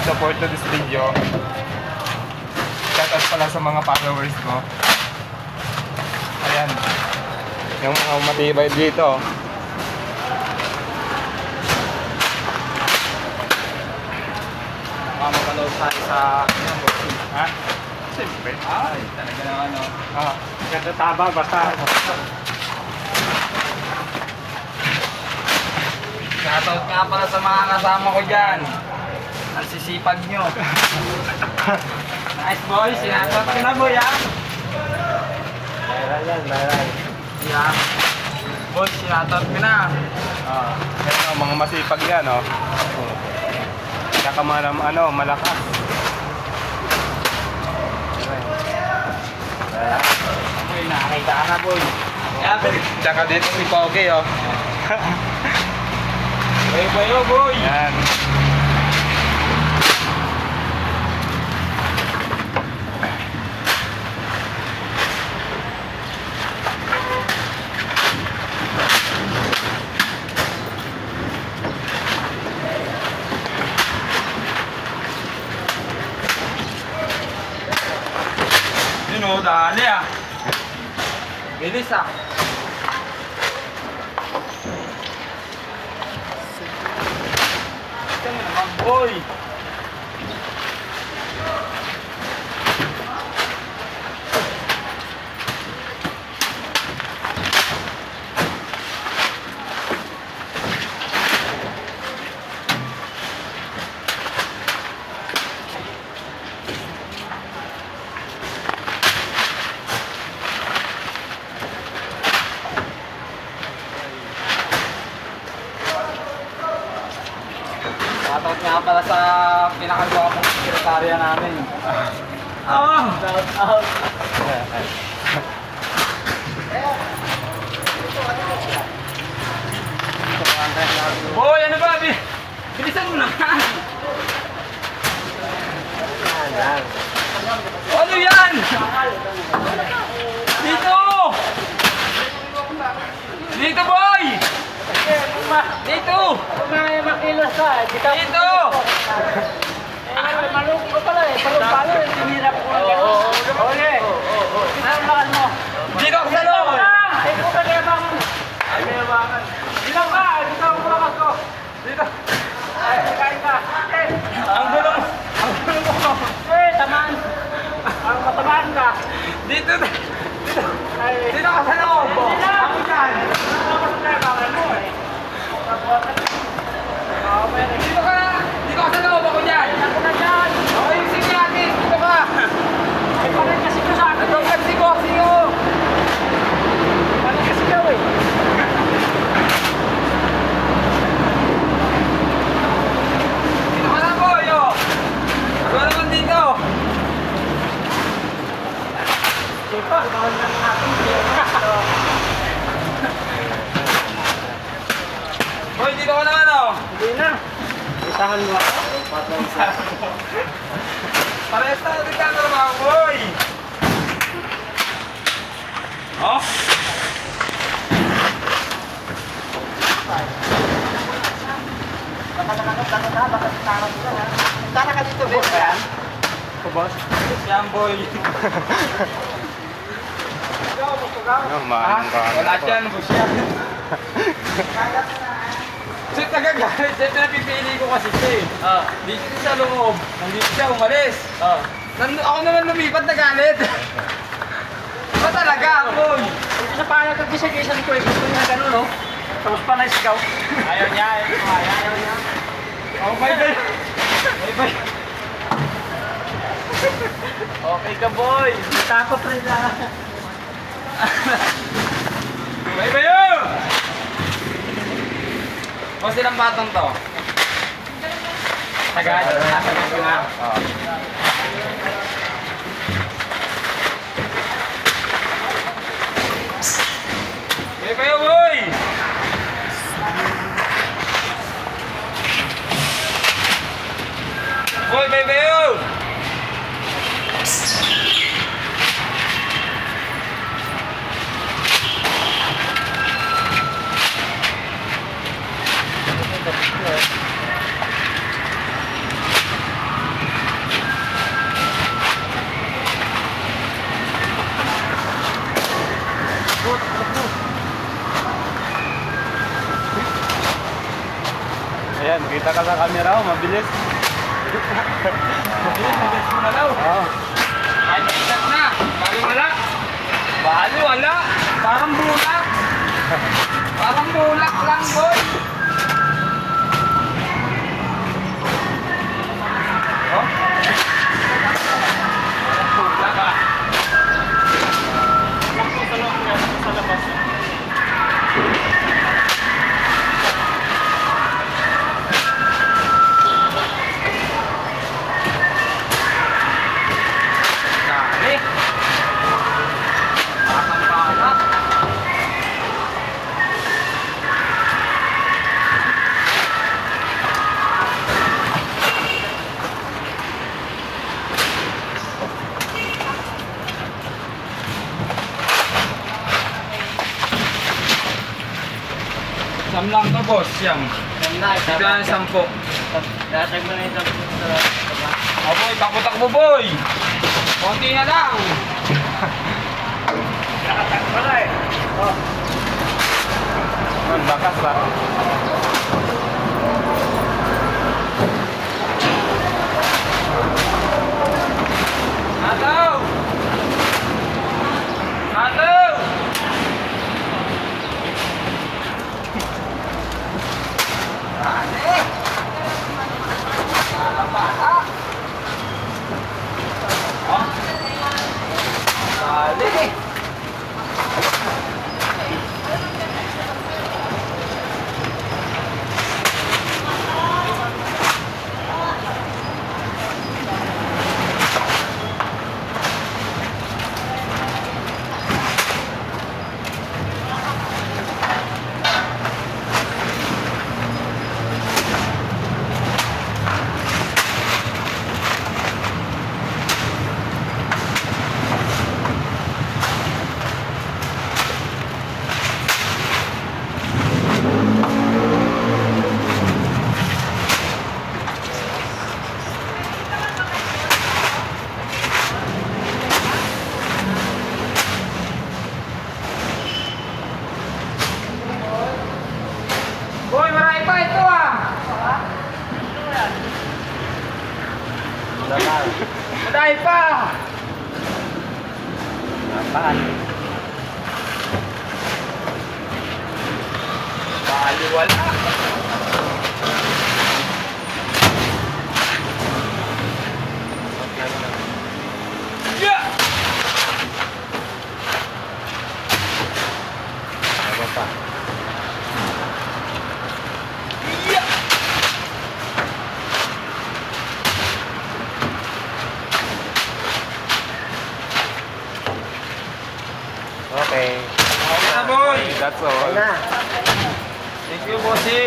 support to this video. Shoutout pala sa mga followers ko. Ayan. Yung mga matibay dito. Mapapanood tayo sa... Ha? Siyempre. Ay, talaga na ano. Ganda taba, basta. Shoutout nga pala sa mga kasama ko dyan. Ang sisipag nyo. Nice boy, shoutout ko na boy ha. Meron. Yeah. Boy, shoutout ko na. Ayan, mga masipag yan, oh. Saka malakas. Boy, nakakita ka na boy. Yeah, boy. Tsaka dito si Pogi, oh. Boy, boy. Yan. Yun o, dali ah. Bilis ah. Ito mo naman boy. Shoutout nga pala sa pinakagawa kong sekretarya namin. Shout out. Boy, ano ba? Bilisan mo naman. Ano yan? Dito! Dito boy! Dito! May makilos ka, dito. Dito! Malungkot ka pala eh, palong-palo eh, tinirap ko ng gano'n. Ole! Saan makan mo? Dito ako sa loob! Ay, kung ka kayabangan. Ay, kayabangan. Dito ka, dito ang kulakas ko. Dito. Ay, kain ka. Ang gulo mo! Ang gulo mo! Tamaan. Ang matamaan ka. Dito! Dito! Ay, Dito ka sa loob! Dito! Ako dyan! Ano ka kayabangan mo eh? Dito ka! Dito ka sa loob! Ako dyan! Ako na dyan. Ako yung sige natin! Dito ka! Ay, parang kasi ko sa akin. Ito kasi boxing ko! Parang kasi daw eh. Dito ka na boy! Oh! Ano naman dito? Dito, bawal na natin. Boy, dito ka naman oh! Hindi na. Isahan mo ako. Parehas na natin ka naman boy! Oh! Tara ka dito, boss. Boss? Yan boy! Ano, maanong ka. Wala dyan, boss yan! Kasi tagagalit, siya pinapipili ko kasi siya eh. Dito siya sa loob, nandito siya umalis. Ako naman lumipat na galit. Ba talaga, boy? Hindi na payag ang gisa-gisan ko eh. Gusto niya gano'n, no? Tapos pa na sigaw. Ayaw niya, ayaw niya. Oh my God! Bye bye! Okay ka, boy! Takot rin na. Bye bye, yo! O silang batang to? Tagad ko na. Bye bye, boy! Boy, bye bye, yo! Kita ka sa camera, oh, mabilis. Mabilis mo na daw. Oo. Ay, naikat na. Bali wala. Bali wala. Parang bulak. Parang bulak lang, boy. Oh? Parang bulak ah. Lang po sa loob niya, sa labas. Dali. Pakang-pala. Siyam lang to, boss. Siyam. Bigla ng 10. Datag mo na yung tapos sa Oh, boy, takbo-takbo, boy. Konti na lang. nakatakbo na eh. Oh. Ang bakas ba? Ataw! Ataw! Dali! Bata! Oh. Dali! Boy, marami pa ito ah! Marami pa! Napaan? Bali wala! Yeah! Ano pa? Yeah! Okay. Okay na, boy! That's all. Thank you, bossy!